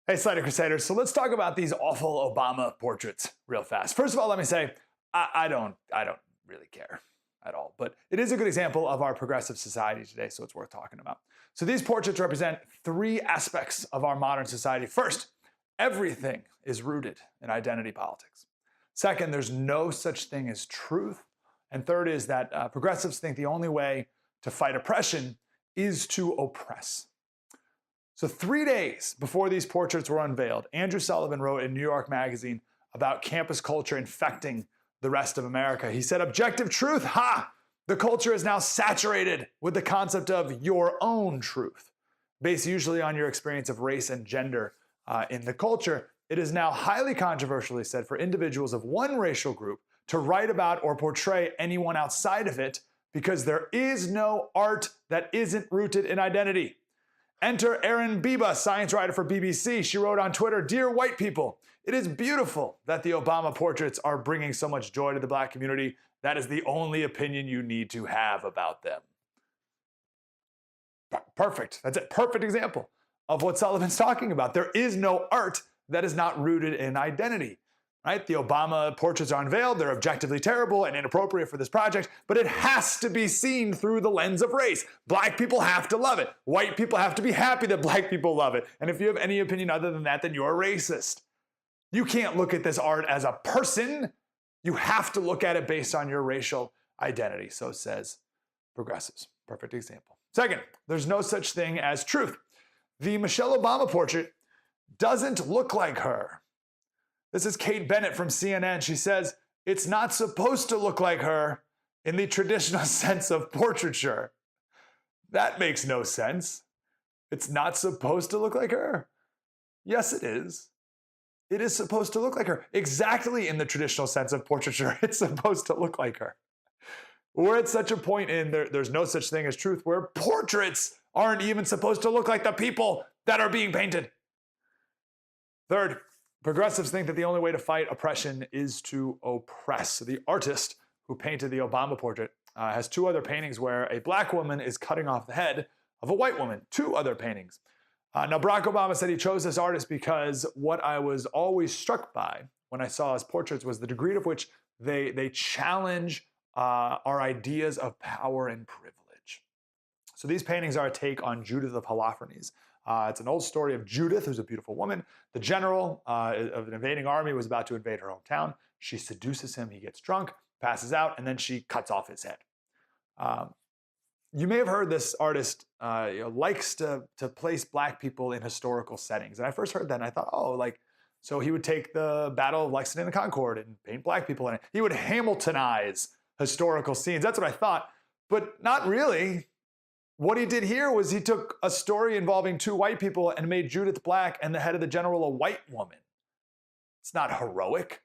Hey, Slider Crusaders. So let's talk about these awful Obama portraits real fast. First of all, let me say, I don't really care at all, but it is a good example of our progressive society today, so it's worth talking about. So these portraits represent three aspects of our modern society. First, everything is rooted in identity politics. Second, there's no such thing as truth. And third is that progressives think the only way to fight oppression is to oppress. So 3 days before these portraits were unveiled, Andrew Sullivan wrote in New York Magazine about campus culture infecting the rest of America. He said, objective truth, ha! The culture is now saturated with the concept of your own truth. Based usually on your experience of race and gender in the culture, it is now highly controversially said for individuals of one racial group to write about or portray anyone outside of it because there is no art that isn't rooted in identity. Enter Erin Biba, science writer for BBC. She wrote on Twitter, "Dear white people, it is beautiful that the Obama portraits are bringing so much joy to the black community. That is the only opinion you need to have about them." Perfect. That's a perfect example of what Sullivan's talking about. There is no art that is not rooted in identity. Right? The Obama portraits are unveiled. They're objectively terrible and inappropriate for this project, but it has to be seen through the lens of race. Black people have to love it. White people have to be happy that black people love it. And if you have any opinion other than that, then you're a racist. You can't look at this art as a person. You have to look at it based on your racial identity. So says progressives. Perfect example. Second, there's no such thing as truth. The Michelle Obama portrait doesn't look like her. This is Kate Bennett from CNN. She says, it's not supposed to look like her in the traditional sense of portraiture. That makes no sense. It's not supposed to look like her. Yes, it is. It is supposed to look like her. Exactly in the traditional sense of portraiture, it's supposed to look like her. We're at such a point in there's no such thing as truth where portraits aren't even supposed to look like the people that are being painted. Third, progressives think that the only way to fight oppression is to oppress. So the artist who painted the Obama portrait has two other paintings where a black woman is cutting off the head of a white woman. Two other paintings. Now, Barack Obama said he chose this artist because what I was always struck by when I saw his portraits was the degree to which they challenge our ideas of power and privilege. So these paintings are a take on Judith of Holofernes. It's an old story of Judith, who's a beautiful woman. The general of an invading army was about to invade her hometown. She seduces him, he gets drunk, passes out, and then she cuts off his head. You may have heard this artist likes to place black people in historical settings. And I first heard that and I thought, oh, so he would take the Battle of Lexington and Concord and paint black people in it. He would Hamiltonize historical scenes. That's what I thought, but not really. What he did here was he took a story involving two white people and made Judith black and the head of the general a white woman. It's not heroic.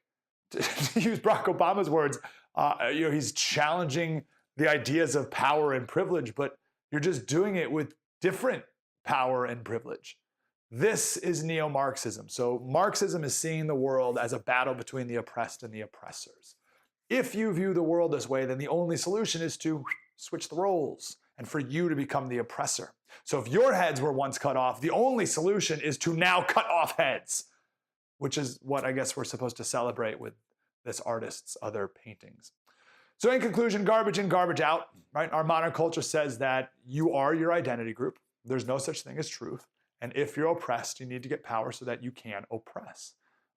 To use Barack Obama's words, he's challenging the ideas of power and privilege, but you're just doing it with different power and privilege. This is neo-Marxism. So Marxism is seeing the world as a battle between the oppressed and the oppressors. If you view the world this way, then the only solution is to switch the roles and for you to become the oppressor. So if your heads were once cut off, the only solution is to now cut off heads, which is what I guess we're supposed to celebrate with this artist's other paintings. So in conclusion, garbage in, garbage out, right? Our modern culture says that you are your identity group. There's no such thing as truth. And if you're oppressed, you need to get power so that you can oppress.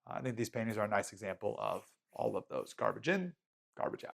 I think these paintings are a nice example of all of those. Garbage in, garbage out.